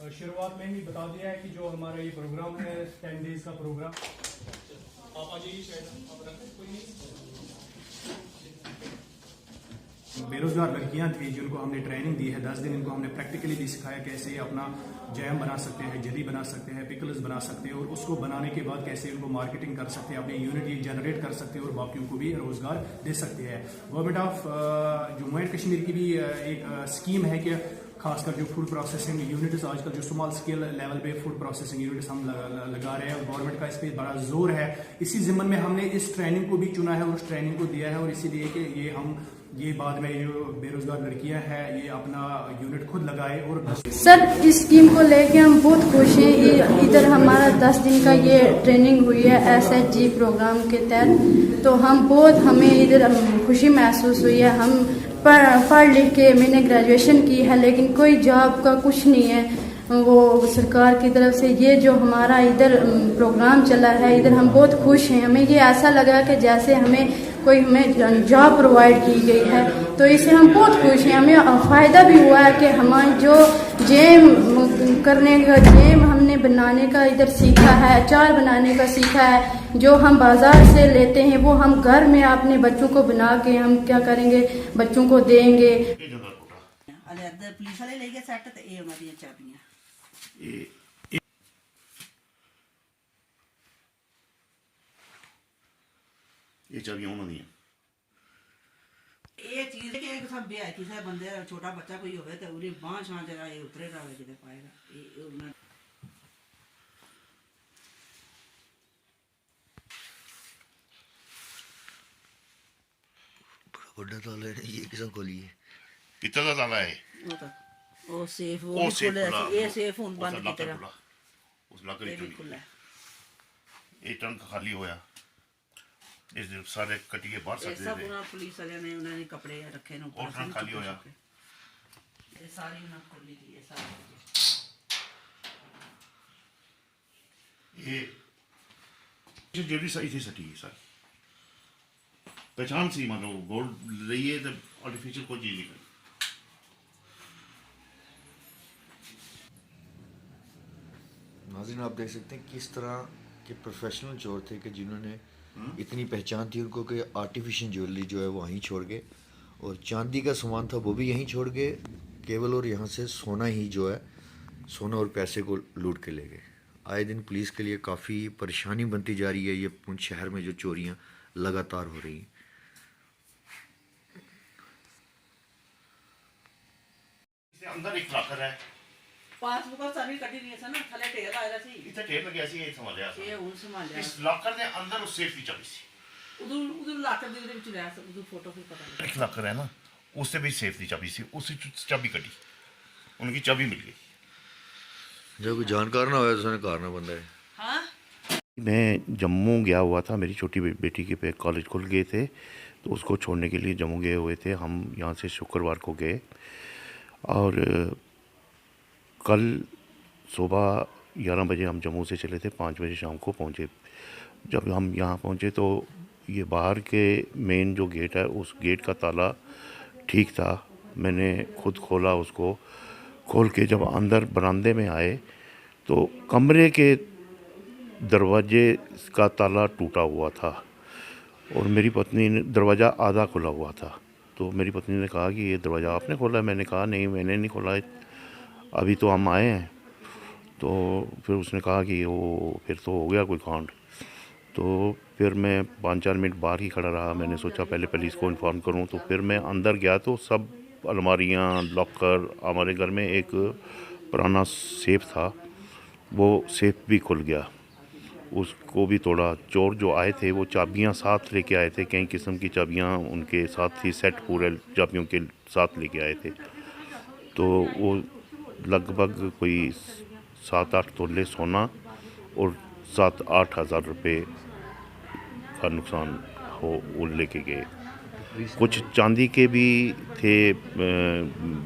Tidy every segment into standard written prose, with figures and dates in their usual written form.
शुरुआत में ही बता दिया है कि जो हमारा ये प्रोग्राम है 10 डेज का प्रोग्राम। आप आ जाइए, शायद आप रखें, कोई नहीं। बेरोजगार लड़कियां थी जिनको हमने ट्रेनिंग दी है 10 दिन, इनको हमने प्रैक्टिकली भी सिखाया कैसे अपना जैम बना सकते हैं, जेली बना सकते हैं, पिकल्स बना सकते हैं और उसको बनाने के बाद कैसे उनको मार्केटिंग कर सकते हैं, अपनी यूनिट जनरेट कर सकते हैं और बाकियों को भी रोजगार दे सकते हैं। Government of Jammu and Kashmir की भी एक स्कीम है कि खासकर जो फूड प्रोसेसिंग यूनिट्स आजकल जो स्मॉल स्केल लेवल पे फूड प्रोसेसिंग यूनिट्स हम लगा रहे हैं और गवर्नमेंट का इस पर बड़ा जोर है। इसी जिम्मन में हमने इस ट्रेनिंग को भी चुना है और उस ट्रेनिंग को दिया है और इसीलिए कि ये बाद में जो बेरोजगार लड़कियां हैं ये अपना यूनिट खुद लगाए। और सर इस स्कीम को लेके हम बहुत खुश हैं। इधर हमारा 10 दिन का ये ट्रेनिंग हुई है SHG प्रोग्राम के तहत, तो हमें इधर खुशी महसूस हुई है। हम पढ़ लिख के मैंने ग्रेजुएशन की है लेकिन कोई जॉब का कुछ नहीं है वो सरकार की तरफ से। ये जो हमारा इधर प्रोग्राम चला है इधर हम बहुत खुश हैं। हमें ये ऐसा लगा कि जैसे हमें जॉब प्रोवाइड की गई है, तो इससे हम बहुत खुश हैं। हमें फ़ायदा भी हुआ है कि हमारे जो जेम हमने बनाने का इधर सीखा है, अचार बनाने का सीखा है, जो हम बाजार से लेते हैं वो हम घर में अपने बच्चों को बना के हम क्या करेंगे, बच्चों को देंगे। पुलिस वाले ले गए सैट ते ये उन्हां दी चाबियां ये चाबियां उन्होंने दी। ये चीज है कि एक सब ब्याह किसी बंदे छोटा बच्चा कोई होवे ते उरी बांह छां जरा ये उतरेगा जिते पाएगा ये उन्हां बड़ा ताला है ये किसने खोली है? कितना का ताला है? वो सेफ वो खोले ये सेफ हुन बंद की तरह उस लॉकर ये खुला ये ट्रंक खाली होया इस सारे कटिए बाहर सकते सब पूरा पुलिस वाले ने उन्होंने कपड़े रखे ने और ट्रंक खाली होया ये सारी उन्होंने खोली थी। ये सारी ये जेडी सही थी सटी है सर पहचान सी मतलब गोल्ड रही है तो आर्टिफिशियल कोई चीज नहीं। नाज़रीन आप देख सकते हैं किस तरह के प्रोफेशनल चोर थे कि जिन्होंने इतनी पहचान थी उनको कि आर्टिफिशियल ज्वेलरी जो है वो वहीं छोड़ गए और चांदी का सामान था वो भी यहीं छोड़ गए केवल, और यहाँ से सोना ही जो है सोना और पैसे को लूट के ले गए। आए दिन पुलिस के लिए काफ़ी परेशानी बनती जा रही है ये पुंछ शहर में जो चोरियाँ लगातार हो रही हैं। अंदर एक लॉकर है पासबुक सारी कटी नहीं है ना थले ढेर आया सी इतना ढेर लग गया सी ये संभालिया ये हुन संभालिया इस लॉकर के अंदर उस सेफ की चाबी सी उधर लाकर दे विच रहा सब उधर फोटो भी पता नहीं एक लॉकर है ना उससे भी सेफ की चाबी सी उसी चाबी कटी उनकी चाबी मिल गई। जब कोई जानकार ना हो तो उसने कार ना बंदा है। हाँ मैं जम्मू गया हुआ था, मेरी छोटी बेटी के पे कॉलेज खुल गए थे तो उसको छोड़ने के लिए जम्मू गए हुए थे। हम यहाँ से शुक्रवार को गए और कल सुबह 11 बजे हम जम्मू से चले थे, 5 बजे शाम को पहुँचे। जब हम यहाँ पहुँचे तो ये बाहर के मेन जो गेट है उस गेट का ताला ठीक था। मैंने खुद खोला, उसको खोल के जब अंदर बरामदे में आए तो कमरे के दरवाजे का ताला टूटा हुआ था और मेरी पत्नी ने दरवाज़ा आधा खुला हुआ था। तो मेरी पत्नी ने कहा कि ये दरवाज़ा आपने खोला? मैंने कहा नहीं मैंने नहीं खोला, अभी तो हम आए हैं। तो फिर उसने कहा कि वो फिर तो हो गया कोई कांड। तो फिर मैं 5-4 मिनट बाहर ही खड़ा रहा। मैंने सोचा पहले पुलिस को इन्फॉर्म करूं। तो फिर मैं अंदर गया तो सब अलमारियां, लॉकर, हमारे घर में एक पुराना सेफ था वो सेफ भी खुल गया, उसको भी तोड़ा। चोर जो आए थे वो चाबियां साथ लेके आए थे, कई किस्म की चाबियां उनके साथ थी, सेट पूरे चाबियों के साथ लेके आए थे। तो वो लगभग कोई 7-8 तोले सोना और 7-8 हज़ार रुपये का नुकसान हो वो लेके गए। कुछ चांदी के भी थे,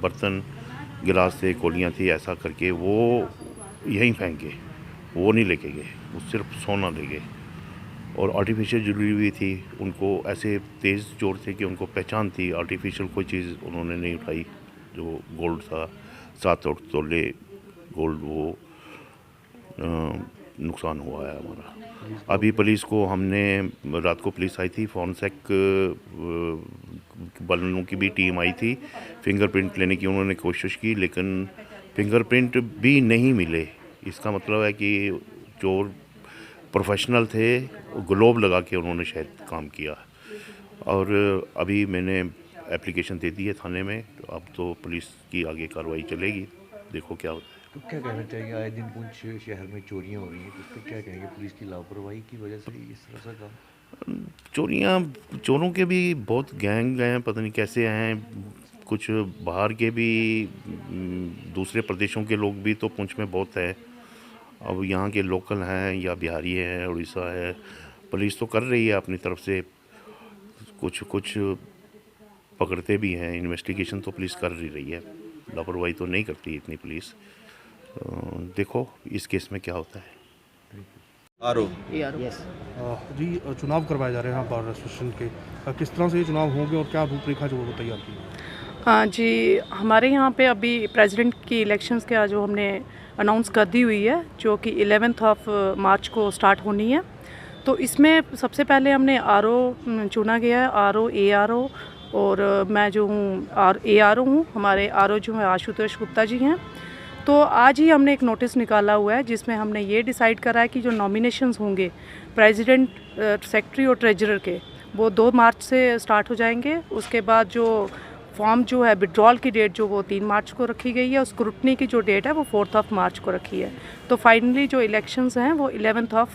बर्तन, गिलास थे, कोलियाँ थी, ऐसा करके वो यहीं फेंक गए, वो नहीं लेके गए, वो सिर्फ सोना ले गए। और आर्टिफिशियल ज्वेलरी भी थी, उनको ऐसे तेज़ चोर थे कि उनको पहचान थी, आर्टिफिशियल कोई चीज़ उन्होंने नहीं उठाई। जो गोल्ड था 7-8 तोले गोल्ड वो नुकसान हुआ है हमारा। अभी पुलिस को हमने रात को पुलिस आई थी, फॉरेंसिक वालों की भी टीम आई थी, फिंगरप्रिंट लेने की उन्होंने कोशिश की, लेकिन फिंगरप्रिंट भी नहीं मिले। इसका मतलब है कि चोर प्रोफेशनल थे, ग्लोव लगा के उन्होंने शायद काम किया। और अभी मैंने एप्लीकेशन दे दी है थाने में, तो अब तो पुलिस की आगे कार्रवाई चलेगी, देखो क्या होता है। तो क्या कहना चाहिए, आए दिन कुछ शहर में चोरियां हो रही हैं, उस पर क्या कहेंगे? पुलिस की लापरवाही की वजह से इस तरह से काम? चोरों के भी बहुत गैंग हैं, पता नहीं कैसे हैं, कुछ बाहर के भी, दूसरे प्रदेशों के लोग भी तो पुंछ में बहुत है। अब यहाँ के लोकल हैं या बिहारी हैं, उड़ीसा है, पुलिस तो कर रही है अपनी तरफ से, कुछ पकड़ते भी हैं, इन्वेस्टिगेशन तो पुलिस कर रही है, लापरवाही तो नहीं करती इतनी पुलिस। देखो इस केस में क्या होता है। जी, चुनाव करवाए जा रहे हैं यहाँ बार एसोसिएशन के, किस तरह से ये चुनाव होंगे और क्या रूपरेखा जो वो तैयार की? हाँ जी, हमारे यहाँ पे अभी प्रेसिडेंट की इलेक्शंस का जो हमने अनाउंस कर दी हुई है, जो कि 11 मार्च को स्टार्ट होनी है। तो इसमें सबसे पहले हमने आरओ चुना गया है, आरओ, एआरओ, और मैं जो हूँ एआरओ हूँ। हमारे आरओ जो है आशुतोष गुप्ता जी हैं। तो आज ही हमने एक नोटिस निकाला हुआ है जिसमें हमने ये डिसाइड करा है कि जो नॉमिनेशंस होंगे प्रेसिडेंट, सेक्रेटरी और ट्रेजरर के, वो 2 मार्च से स्टार्ट हो जाएंगे। उसके बाद जो फॉर्म जो है विड्रॉल की डेट जो वो 3 मार्च को रखी गई है, और स्क्रूटनी की जो डेट है वो 4 मार्च को रखी है। तो फाइनली जो इलेक्शंस हैं वो 11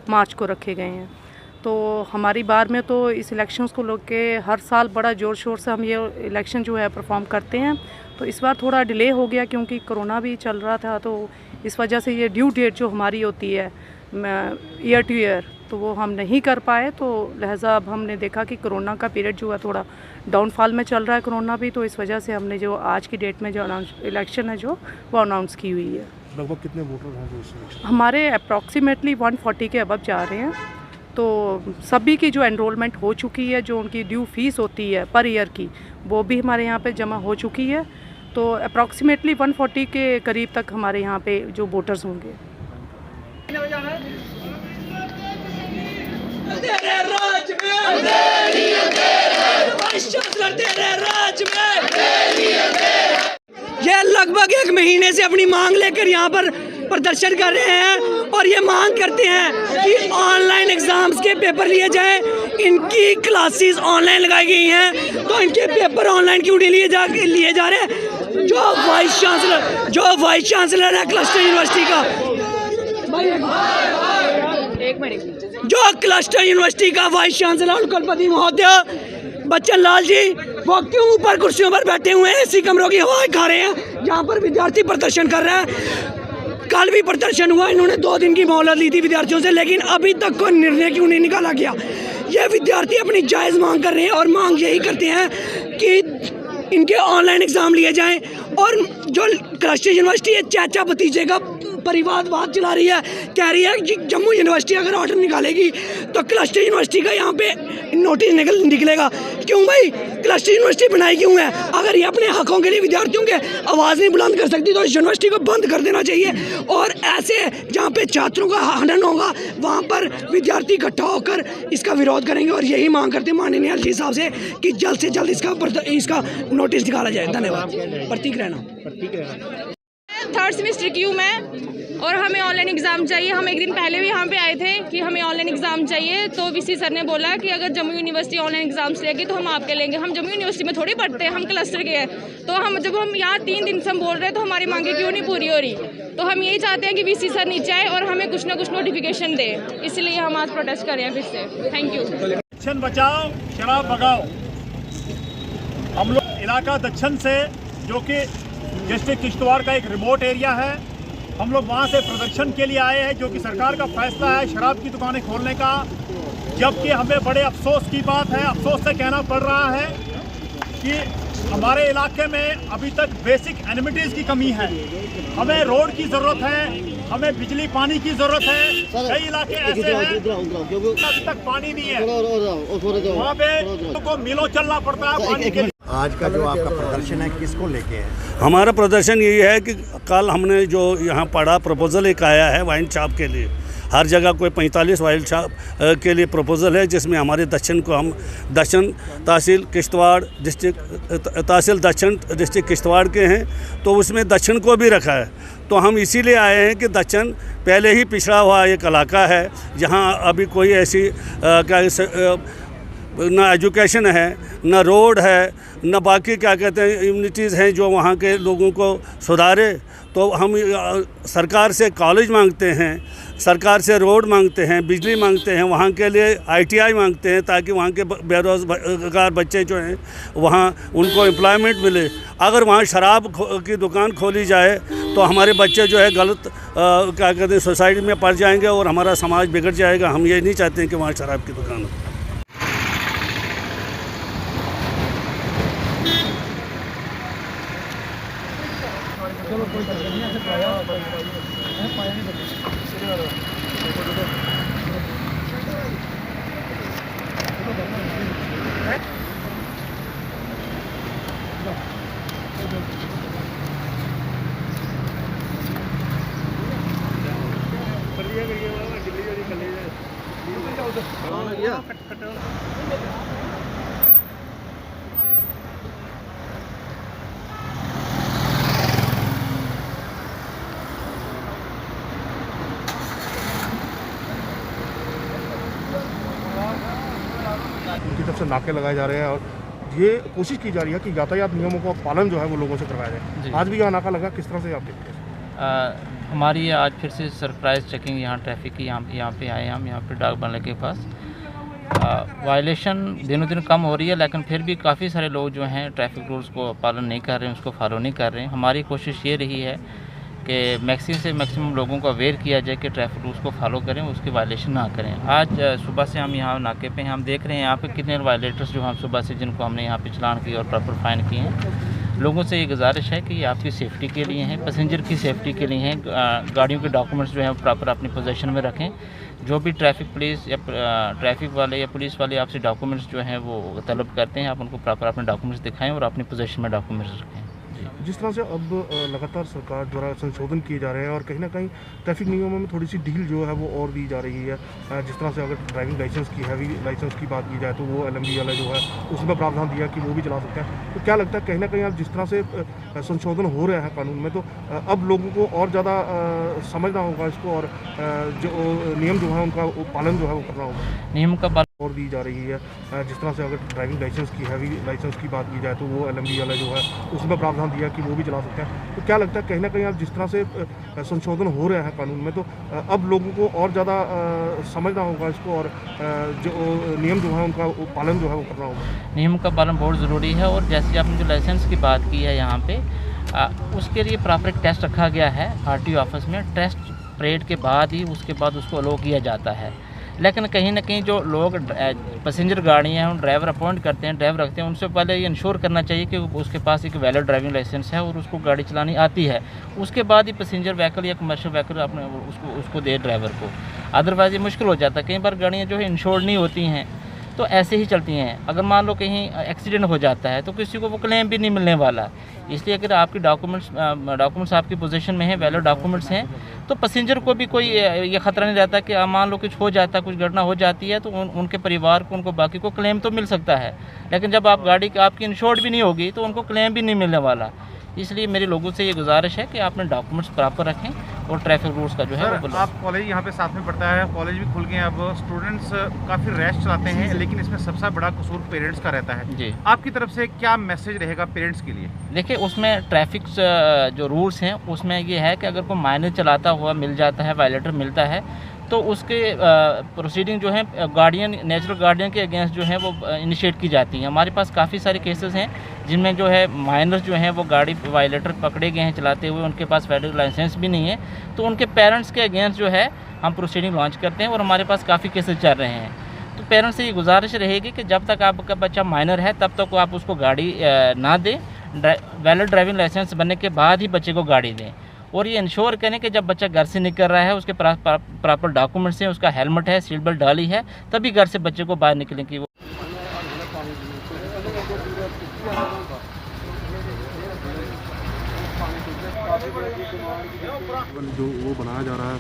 मार्च को रखे गए हैं। तो हमारी बार में तो इस इलेक्शंस को लेके हर साल बड़ा ज़ोर शोर से हम ये इलेक्शन जो है परफॉर्म करते हैं। तो इस बार थोड़ा डिले हो गया क्योंकि कोरोना भी चल रहा था, तो इस वजह से ये ड्यू डेट जो हमारी होती है ईयर टू ईयर, तो वो हम नहीं कर पाए। तो लिहाजा अब हमने देखा कि कोरोना का पीरियड जो है थोड़ा डाउनफॉल में चल रहा है कोरोना भी, तो इस वजह से हमने जो आज की डेट में जो इलेक्शन है जो वो अनाउंस की हुई है। लगभग कितने वोटर हैं जो इस इलेक्शन? हमारे अप्रॉक्सीमेटली 140 के अबव जा रहे हैं। तो सभी की जो एनरोलमेंट हो चुकी है, जो उनकी ड्यू फीस होती है पर ईयर की, वो भी हमारे यहाँ पे जमा हो चुकी है। तो अप्रॉक्सीमेटली 140 के करीब तक हमारे यहाँ पे जो वोटर्स होंगे। ये लगभग 1 महीने से अपनी मांग लेकर यहाँ पर प्रदर्शन कर रहे हैं और ये मांग करते हैं कि ऑनलाइन एग्जाम्स के पेपर लिए जाएं। इनकी क्लासेस ऑनलाइन लगाई गई हैं, तो इनके पेपर ऑनलाइन क्यों नहीं लिए जा रहे हैं? जो वाइस चांसलर है क्लस्टर यूनिवर्सिटी का, जो क्लस्टर यूनिवर्सिटी का वाइस चांसलर कुलपति महोदय बच्चन लाल जी, वो क्यों ऊपर कुर्सियों पर बैठे हुए हैं, ऐसी कमरों की हवा खा रहे हैं जहाँ पर विद्यार्थी प्रदर्शन कर रहे हैं। कल भी प्रदर्शन हुआ, इन्होंने 2 दिन की मोहलत ली थी विद्यार्थियों से, लेकिन अभी तक कोई निर्णय क्यों नहीं निकाला गया? ये विद्यार्थी अपनी जायज़ मांग कर रहे हैं और मांग यही करते हैं कि इनके ऑनलाइन एग्ज़ाम लिए जाएं। और जो क्लस्टर यूनिवर्सिटी है, चाचा भतीजे का परिवारवाद चला रही है, कह रही है कि जम्मू यूनिवर्सिटी अगर ऑर्डर निकालेगी तो क्लस्टर यूनिवर्सिटी का यहाँ पे नोटिस निकलेगा। क्यों भाई, क्लस्टर यूनिवर्सिटी बनाई क्यों है? अगर ये अपने हकों के लिए विद्यार्थियों के आवाज़ नहीं बुलंद कर सकती तो इस यूनिवर्सिटी को बंद कर देना चाहिए। और ऐसे जहाँ पे छात्रों का हनन होगा वहाँ पर विद्यार्थी इकट्ठा होकर इसका विरोध करेंगे। और यही मांग करते हैं माननीय एलजी साहब से कि जल्द से जल्द इसका नोटिस निकाला जाए। धन्यवाद। प्रतीक रहना। 3rd सेमेस्टर की हूँ मैं, और हमें ऑनलाइन एग्ज़ाम चाहिए। हम एक दिन पहले भी यहाँ पे आए थे कि हमें ऑनलाइन एग्ज़ाम चाहिए, तो वीसी सर ने बोला कि अगर जम्मू यूनिवर्सिटी ऑनलाइन एग्ज़ाम्स लेगी तो हम आपके लेंगे। हम जम्मू यूनिवर्सिटी में थोड़ी पढ़ते हैं, हम क्लस्टर के हैं। तो जब हम यहाँ 3 दिन से हम बोल रहे हैं तो हमारी मांगे क्यों नहीं पूरी हो रही? तो हम यही चाहते हैं कि वीसी सर नीचे आए और हमें कुछ ना कुछ नोटिफिकेशन दे, इसलिए हम आज प्रोटेस्ट कर रहे हैं फिर से। Thank you. दक्षिण बचाओ, शराब भगाओ। हम लोग इलाका दक्षिण से, जो कि डिस्ट्रिक्ट किश्तवाड़ का एक रिमोट एरिया है, हम लोग वहाँ से प्रदर्शन के लिए आए हैं, जो कि सरकार का फैसला है शराब की दुकानें खोलने का। जबकि हमें बड़े अफसोस की बात है, अफसोस से कहना पड़ रहा है कि हमारे इलाके में अभी तक बेसिक एमिनिटीज़ की कमी है। हमें रोड की ज़रूरत है, हमें बिजली पानी की ज़रूरत है। कई इलाके ऐसे हैं अभी तक पानी नहीं है, वहाँ पे को मिलों चलना पड़ता है पानी के लिए। आज का जो आपका प्रदर्शन है किसको लेके है? हमारा प्रदर्शन यही है कि कल हमने जो यहाँ पढ़ा प्रपोज़ल एक आया है वाइन शॉप के लिए। हर जगह कोई 45 वाइन शॉप के लिए प्रपोज़ल है, जिसमें हमारे दक्षिण को हम दक्षिण तहसील किश्तवाड़ डिस्ट्रिक्ट तहसील दक्षिण डिस्ट्रिक्ट किश्तवाड़ के हैं, तो उसमें दक्षिण को भी रखा है। तो हम इसीलिए आए हैं कि दक्षिण पहले ही पिछड़ा हुआ एक इलाका है, जहाँ अभी कोई ऐसी ना एजुकेशन है, ना रोड है, ना बाकी क्या कहते हैं इम्यूनिटीज़ हैं जो वहाँ के लोगों को सुधारे। तो हम सरकार से कॉलेज मांगते हैं, सरकार से रोड मांगते हैं, बिजली मांगते हैं, वहाँ के लिए ITI मांगते हैं, ताकि वहाँ के बेरोज़गार बच्चे जो हैं वहाँ उनको एम्प्लॉयमेंट मिले। अगर वहाँ शराब की दुकान खोली जाए तो हमारे बच्चे जो है गलत क्या कहते हैं सोसाइटी में पड़ जाएंगे और हमारा समाज बिगड़ जाएगा। हम ये नहीं चाहते हैं कि वहाँ शराब की दुकान हो। उनकी तरफ से नाके लगाए जा रहे हैं और ये कोशिश की जा रही है कि यातायात नियमों का पालन जो है वो लोगों से करवाया जाए। आज भी यहाँ नाका लगा, किस तरह से आप देखते हैं? हमारी आज फिर से सरप्राइज चेकिंग यहाँ ट्रैफिक की यहाँ पे आए हम यहाँ पे डाक बंगले के पास। वायलेशन दिनों दिन कम हो रही है, लेकिन फिर भी काफ़ी सारे लोग जो हैं ट्रैफिक रूल्स को पालन नहीं कर रहे हैं, उसको फॉलो नहीं कर रहे हैं। हमारी कोशिश ये रही है कि मैक्सिमम से मैक्सिमम लोगों को अवेयर किया जाए कि ट्रैफिक रूल्स को फॉलो करें, उसकी वायलेशन ना करें। आज सुबह से हम यहाँ नाके पे हम देख रहे हैं यहाँ पे कितने वायलेटर्स जो हम सुबह से जिनको हमने यहाँ पे चलान किए और प्रॉपर फाइन किए हैं। लोगों से ये गुजारिश है कि ये आपकी सेफ़्टी के लिए हैं, पैसेंजर की सेफ़्टी के लिए हैं। गाड़ियों के डॉक्यूमेंट्स जो हैं प्रॉपर अपनी पोजीशन में रखें। जो भी ट्रैफिक पुलिस या ट्रैफिक वाले या पुलिस वाले आपसे डॉक्यूमेंट्स जो हैं वो तलब करते हैं, आप उनको प्रॉपर अपने डॉक्यूमेंट्स दिखाएं और अपनी पोजीशन में डॉक्यूमेंट्स रखें। जिस तरह से अब लगातार सरकार द्वारा संशोधन किए जा रहे हैं और कहीं ना कहीं ट्रैफिक नियमों में थोड़ी सी ढील जो है वो और दी जा रही है। जिस तरह से अगर ड्राइविंग लाइसेंस की हैवी लाइसेंस की बात की जाए तो वो LMD वाला जो है उसमें प्रावधान दिया कि वो भी चला सकते हैं। तो क्या लगता है कहीं ना कहीं अब जिस तरह से संशोधन हो रहे हैं कानून में, तो अब लोगों को और ज़्यादा समझना होगा इसको और जो नियम जो है उनका पालन जो है वो करना होगा। नियम का पालन और दी जा रही है। जिस तरह से अगर ड्राइविंग लाइसेंस की हैवी लाइसेंस की बात की जाए तो वो LMD वाला जो है उसमें प्रावधान दिया कि वो भी चला सकते हैं। तो क्या लगता है कहीं ना कहीं अब जिस तरह से संशोधन हो रहे हैं कानून में, तो अब लोगों को और ज़्यादा समझना होगा इसको और जो नियम जो है उनका पालन जो है वो करना होगा। नियम का पालन बहुत ज़रूरी है। और जैसे आपने जो लाइसेंस की बात की है यहाँ पे, उसके लिए प्रॉपर एक टेस्ट रखा गया है RTO ऑफिस में। टेस्ट परेड के बाद ही उसके बाद उसको अलो किया जाता है। लेकिन कहीं ना कहीं जो लोग पैसेंजर गाड़ियाँ हैं, ड्राइवर अपॉइंट करते हैं, ड्राइवर रखते हैं, उनसे पहले ये इंश्योर करना चाहिए कि उसके पास एक वैलिड ड्राइविंग लाइसेंस है और उसको गाड़ी चलानी आती है। उसके बाद ही पैसेंजर व्हीकल या कमर्शियल व्हीकल अपने उसको दे ड्राइवर को। अदरवाइज़ ये मुश्किल हो जाता है। कई बार गाड़ियाँ जो है इंश्योर्ड नहीं होती हैं तो ऐसे ही चलती हैं। अगर मान लो कहीं एक्सीडेंट हो जाता है तो किसी को वो क्लेम भी नहीं मिलने वाला। इसलिए अगर आपकी डॉक्यूमेंट्स आपकी पोजीशन में हैं, वैलिड डॉक्यूमेंट्स हैं, तो पैसेंजर को भी कोई ये ख़तरा नहीं रहता कि मान लो कुछ हो जाता है, कुछ घटना हो जाती है तो उनके परिवार को, उनको बाकी को क्लेम तो मिल सकता है। लेकिन जब आप गाड़ी आपकी इंश्योर्ड भी नहीं होगी तो उनको क्लेम भी नहीं मिलने वाला। इसलिए मेरे लोगों से ये गुजारिश है कि अपने डॉक्यूमेंट्स प्रॉपर रखें और ट्रैफिक रूल्स का जो है वो आप कॉलेज यहाँ पे साथ में पढ़ता है, कॉलेज भी खुल गए हैं, अब स्टूडेंट्स काफ़ी रैश चलाते हैं, लेकिन इसमें सबसे बड़ा कसूर पेरेंट्स का रहता है जी। आपकी तरफ से क्या मैसेज रहेगा पेरेंट्स के लिए? देखिए, उसमें ट्रैफिक जो रूल्स हैं उसमें ये है कि अगर कोई माइनर चलाता हुआ मिल जाता है, वायलेटर मिलता है, तो उसके प्रोसीडिंग जो है गार्डियन, नेचुरल गार्डियन के अगेंस्ट जो है वो इनिशिएट की जाती है। हमारे पास काफ़ी सारे केसेस हैं जिनमें जो है माइनर्स जो हैं वो गाड़ी वायलेटर पकड़े गए हैं चलाते हुए, उनके पास वैलिड लाइसेंस भी नहीं है, तो उनके पेरेंट्स के अगेंस्ट जो है हम प्रोसीडिंग लॉन्च करते हैं और हमारे पास काफ़ी केसेस चल रहे हैं। तो पेरेंट्स से ये गुजारिश रहेगी कि जब तक आपका बच्चा माइनर है तब तक आप उसको गाड़ी ना दें, वैलिड ड्राइविंग लाइसेंस बनने के बाद ही बच्चे को गाड़ी दें। और ये इंश्योर करें कि जब बच्चा घर से निकल रहा है उसके प्रॉपर डॉक्यूमेंट्स हैं, उसका हेलमेट है, सीट बेल्ट डाली है, तभी घर से बच्चे को बाहर निकलें कि वो जो वो बनाया जा रहा है,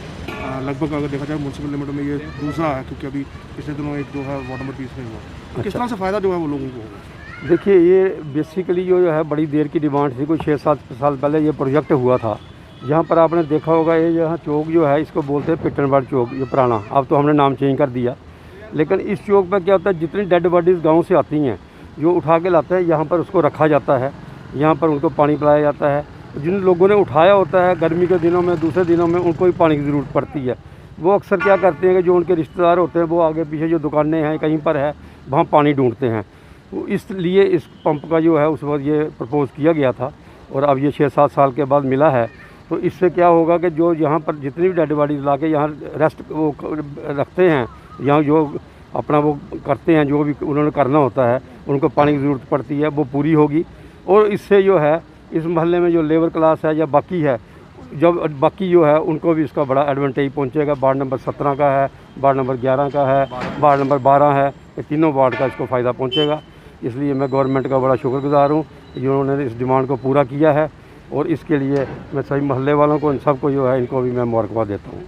लगभग अगर देखा जाए म्यूनसिपल लिमिट में ये दूसरा है, क्योंकि अभी पिछले दिनों एक जो है वार्ड नंबर 20 में हुआ। तो किस तरह से फ़ायदा जो है वो लोगों को होगा? देखिए, ये बेसिकली जो है बड़ी देर की डिमांड थी। कोई 6-7 साल पहले ये प्रोजेक्ट हुआ था। यहाँ पर आपने देखा होगा, ये यहाँ चौक जो है इसको बोलते हैं पिटनवाड़ चौक, ये पुराना, अब तो हमने नाम चेंज कर दिया। लेकिन इस चौक पर क्या होता है, जितनी डेड बॉडीज़ गाँव से आती हैं जो उठा के लाते हैं, यहाँ पर उसको रखा जाता है, यहाँ पर उनको पानी पिलाया जाता है। जिन लोगों ने उठाया होता है गर्मी के दिनों में, दूसरे दिनों में उनको भी पानी की ज़रूरत पड़ती है। वो अक्सर क्या करते हैं कि जो उनके रिश्तेदार होते हैं वो आगे पीछे जो दुकानें हैं कहीं पर है वहाँ पानी ढूंढते हैं। तो इसलिए इस पंप का जो है उस वक्त ये प्रपोज़ किया गया था और अब ये 6-7 साल के बाद मिला है। तो इससे क्या होगा कि जो यहाँ पर जितनी भी डेड बॉडीज ला के यहाँ रेस्ट वो रखते हैं, यहाँ जो अपना वो करते हैं, जो भी उन्होंने करना होता है, उनको पानी की ज़रूरत पड़ती है, वो पूरी होगी। और इससे जो है इस मोहल्ले में जो लेबर क्लास है या बाकी है, जब बाकी जो है उनको भी इसका बड़ा एडवांटेज पहुंचेगा। वार्ड नंबर 17 का है, वार्ड नंबर 11 का है, वार्ड नंबर 12 है, ये तीनों वार्ड का इसको फ़ायदा पहुंचेगा। इसलिए मैं गवर्नमेंट का बड़ा शुक्रगुजार हूँ जिन्होंने इस डिमांड को पूरा किया है, और इसके लिए मैं सभी मोहल्ले वालों को, इन सबको जो है इनको भी मैं मुबारकबाद देता हूँ।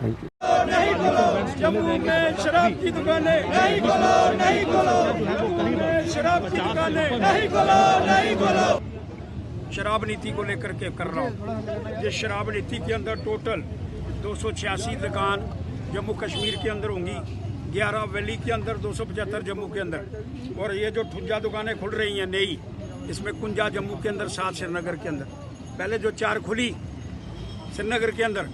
Thank you. जम्मू में शराब की दुकानें नहीं खोलो, नहीं खोलो। जम्मू में शराब की दुकानें नहीं खोलो, नहीं खोलो। शराब नीति को लेकर के कर रहा हूँ। ये शराब नीति के अंदर टोटल 286 दुकान जम्मू कश्मीर के अंदर होंगी, 11 वैली के अंदर, 275 जम्मू के अंदर। और ये जो ठुंजा दुकानें खुल रही हैं नई, इसमें कुंजा जम्मू के अंदर, 7 श्रीनगर के अंदर। पहले जो 4 खुली श्रीनगर के अंदर,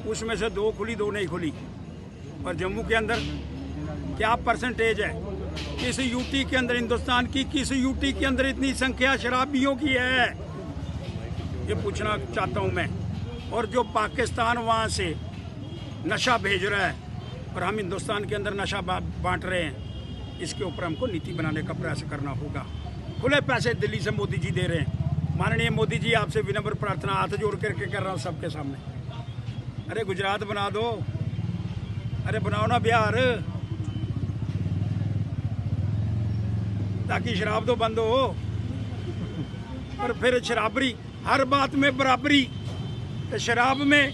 उसमें से 2 खुली, 2 नहीं खुली। और जम्मू के अंदर क्या परसेंटेज है, किस यूटी के अंदर, हिंदुस्तान की किस यूटी के अंदर इतनी संख्या शराबियों की है, ये पूछना चाहता हूँ मैं। और जो पाकिस्तान वहाँ से नशा भेज रहा है और हम हिंदुस्तान के अंदर नशा बांट रहे हैं, इसके ऊपर हमको नीति बनाने का प्रयास करना होगा। खुले पैसे दिल्ली से मोदी जी दे रहे हैं। माननीय मोदी जी, आपसे विनम्र प्रार्थना हाथ जोड़ करके कर रहा हूँ सबके सामने, अरे गुजरात बना दो, अरे बनाओ ना बिहार, ताकि शराब तो बंद हो। और फिर शराबरी, हर बात में बराबरी, तो शराब में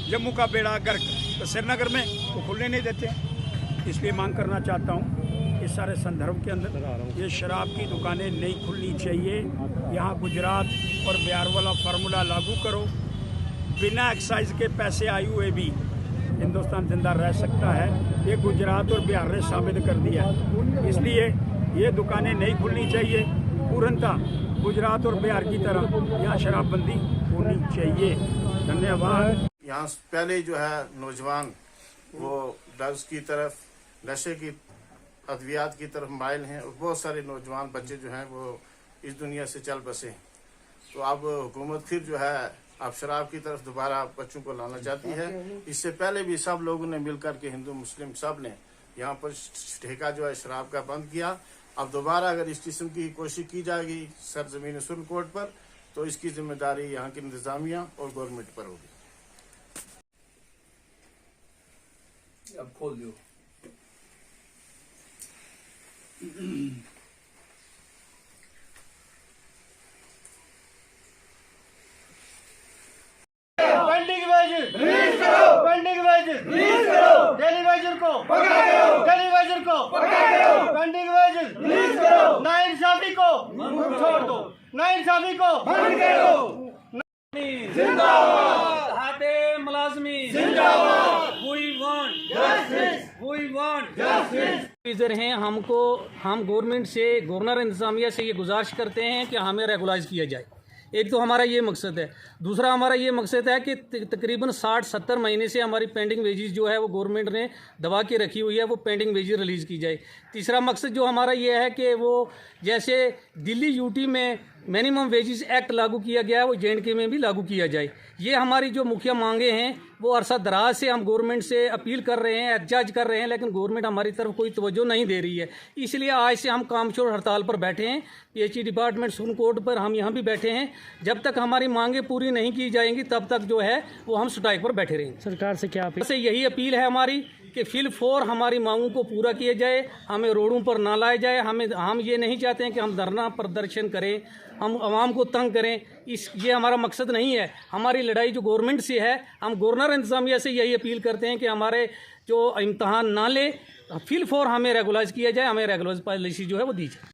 जम्मू का बेड़ा गर्क, तो श्रीनगर में तो खुलने नहीं देते। इसलिए मांग करना चाहता हूँ इस सारे संदर्भ के अंदर ये शराब की दुकानें नहीं खुलनी चाहिए। यहाँ गुजरात और बिहार वाला फार्मूला लागू करो। बिना एक्साइज के पैसे आए हुए भी हिंदुस्तान जिंदा रह सकता है, ये गुजरात और बिहार ने साबित कर दिया है। इसलिए ये दुकानें नहीं खुलनी चाहिए। पूर्णतः गुजरात और बिहार की तरह यहाँ शराबबंदी होनी चाहिए। धन्यवाद। यहाँ पहले जो है नौजवान वो ड्रग्स की तरफ, नशे की, अद्वियात की तरफ माइल हैं, और बहुत सारे नौजवान बच्चे जो हैं वो इस दुनिया से चल बसे। तो अब हुकूमत फिर जो है अब शराब की तरफ दोबारा बच्चों को लाना चाहती है। इससे पहले भी सब लोगों ने मिलकर के, हिंदू मुस्लिम सब ने यहाँ पर ठेका जो है शराब का बंद किया। अब दोबारा अगर इस किस्म की कोशिश की जाएगी सरजमीन सुप्रीम कोर्ट पर, तो इसकी जिम्मेदारी यहाँ की इंतजामिया और गवर्नमेंट पर होगी। अब खोल दो। पेंडिंग वेजेस रिलीज करो, पेंडिंग वेजेस रिलीज करो, डेली वेजर को पकड़ा करो, डेली वेजर को पकड़ा करो, पेंडिंग वेजेस रिलीज करो, नाइंसाफी को छोड़ दो, नाइंसाफी को बंद करो। जिंदाबाद, हाथे मुलाजमी जिंदाबाद। We want justice, we want justice. हैं हमको, हम गवर्नमेंट से, गवर्नर इंतजामिया से ये गुजारिश करते हैं कि हमें रेगुलाइज किया जाए। एक तो हमारा ये मकसद है, दूसरा हमारा ये मकसद है कि तकरीबन 60-70 महीने से हमारी पेंडिंग वेजेस जो है वो गवर्नमेंट ने दबा के रखी हुई है, वो पेंडिंग वेजेस रिलीज़ की जाए। तीसरा मकसद जो हमारा ये है कि वो जैसे दिल्ली यूटी में मिनिमम वेजेस एक्ट लागू किया गया है, वो JNK में भी लागू किया जाए। ये हमारी जो मुख्य मांगे हैं, वो अरसा दराज से हम गवर्नमेंट से अपील कर रहे हैं, एहतजाज कर रहे हैं, लेकिन गवर्नमेंट हमारी तरफ कोई तवज्जो नहीं दे रही है। इसलिए आज से हम कामचोर हड़ताल पर बैठे हैं। PHE डिपार्टमेंट सुप्रीम कोर्ट पर हम यहाँ भी बैठे हैं। जब तक हमारी मांगे पूरी नहीं की जाएंगी तब तक जो है वो हम स्ट्राइक पर बैठे रहेंगे। सरकार से क्या अपील? से यही अपील है हमारी कि फिल-4 हमारी मांगों को पूरा किया जाए, हमें रोडों पर ना लाया जाए। हम ये नहीं चाहते हैं कि हम धरना प्रदर्शन करें, हम आवाम को तंग करें, ये हमारा मकसद नहीं है। हमारी लड़ाई जो गवर्नमेंट से है, हम गवर्नर इंतज़ामिया से यही अपील करते हैं कि हमारे जो इम्तहान ना ले, फिल फॉर हमें रेगुलाइज किया जाए, हमें रेगुलाइज पॉलिसी जो है वो दी जाए।